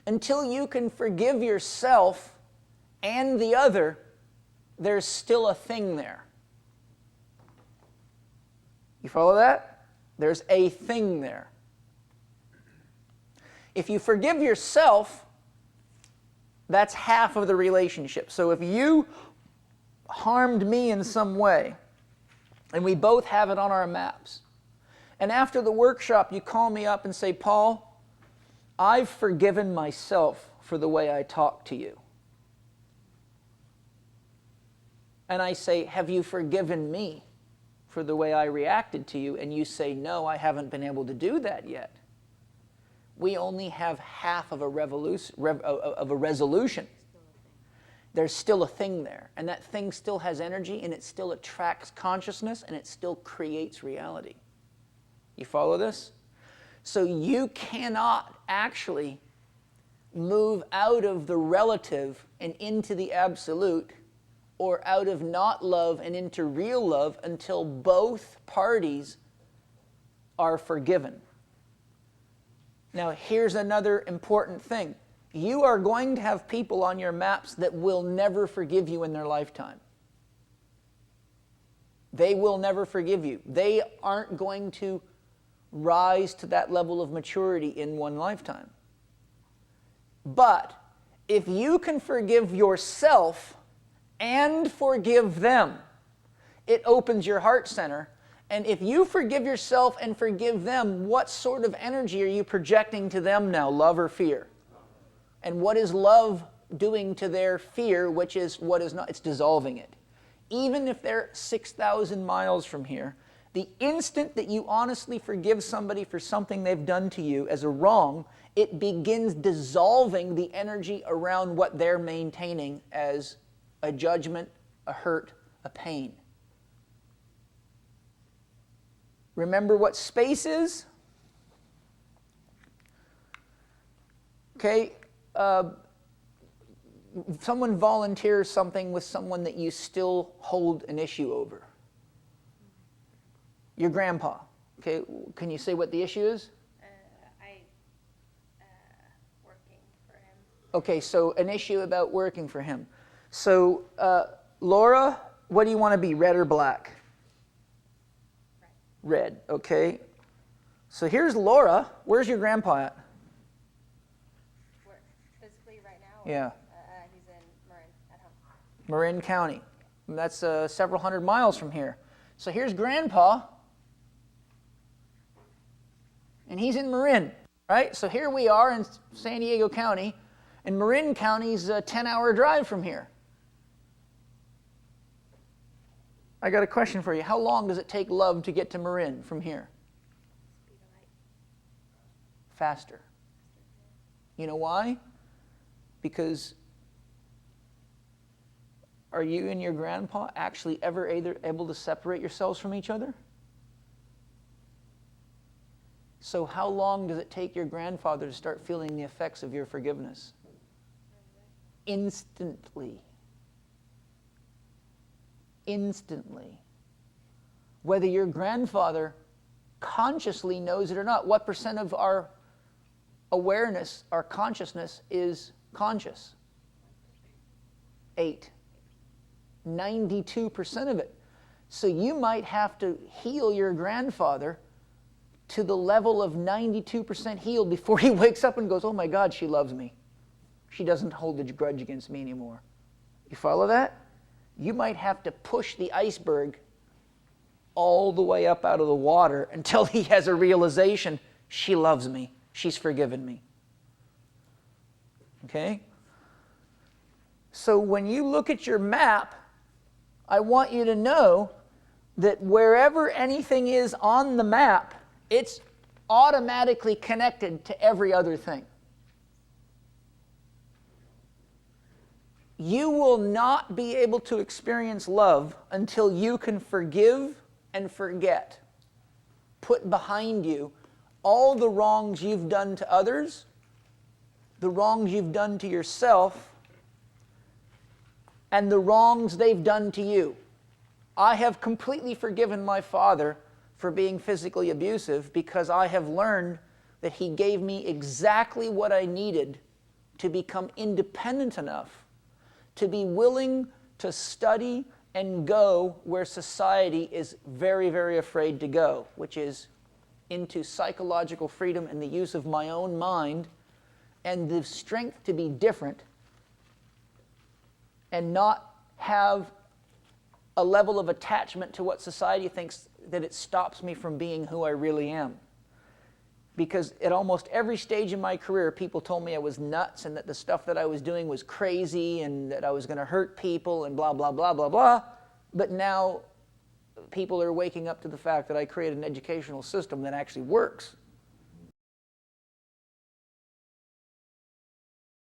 Until you can forgive yourself and the other, there's still a thing there. You follow that? There's a thing there. If you forgive yourself, that's half of the relationship. So if you harmed me in some way, and we both have it on our maps, and after the workshop you call me up and say, Paul, I've forgiven myself for the way I talk to you. And I say, have you forgiven me for the way I reacted to you? And you say, no, I haven't been able to do that yet. We only have half of a resolution. There's still a thing there. And that thing still has energy, and it still attracts consciousness, and it still creates reality. You follow this? So you cannot actually move out of the relative and into the absolute, or out of not love and into real love, until both parties are forgiven. Now, here's another important thing. You are going to have people on your maps that will never forgive you in their lifetime. They will never forgive you. They aren't going to rise to that level of maturity in one lifetime. But if you can forgive yourself and forgive them, it opens your heart center. And if you forgive yourself and forgive them, what sort of energy are you projecting to them now, love or fear? And what is love doing to their fear, which is what is not? It's dissolving it. Even if they're 6,000 miles from here, the instant that you honestly forgive somebody for something they've done to you as a wrong, it begins dissolving the energy around what they're maintaining as a judgment, a hurt, a pain. Remember what space is? Okay, someone volunteers something with someone that you still hold an issue over. Your grandpa. Okay, can you say what the issue is? Working for him. Okay, so an issue about working for him. So, Laura, what do you want to be, red or black? Red, okay. So here's Laura. Where's your grandpa at? Physically right now? Yeah. He's in Marin at home. Marin County. That's several hundred miles from here. So here's grandpa. And he's in Marin, right? So here we are in San Diego County, and Marin County's a 10-hour drive from here. I got a question for you. How long does it take love to get to Marin from here? Speed of light. Faster. You know why? Because are you and your grandpa actually ever able to separate yourselves from each other? So how long does it take your grandfather to start feeling the effects of your forgiveness? Instantly. Instantly. Whether your grandfather consciously knows it or not, what percent of our awareness, our consciousness, is conscious? 8. 92% of it. So you might have to heal your grandfather to the level of 92% healed before he wakes up and goes, oh my God, she loves me. She doesn't hold a grudge against me anymore. You follow that? You might have to push the iceberg all the way up out of the water until he has a realization, she loves me, she's forgiven me. Okay? So when you look at your map, I want you to know that wherever anything is on the map, it's automatically connected to every other thing. You will not be able to experience love until you can forgive and forget. Put behind you all the wrongs you've done to others, the wrongs you've done to yourself, and the wrongs they've done to you. I have completely forgiven my father for being physically abusive because I have learned that he gave me exactly what I needed to become independent enough to be willing to study and go where society is very, very afraid to go, which is into psychological freedom and the use of my own mind and the strength to be different and not have a level of attachment to what society thinks that it stops me from being who I really am. Because at almost every stage in my career, people told me I was nuts and that the stuff that I was doing was crazy and that I was going to hurt people and blah, blah, blah, blah, blah. But now people are waking up to the fact that I created an educational system that actually works.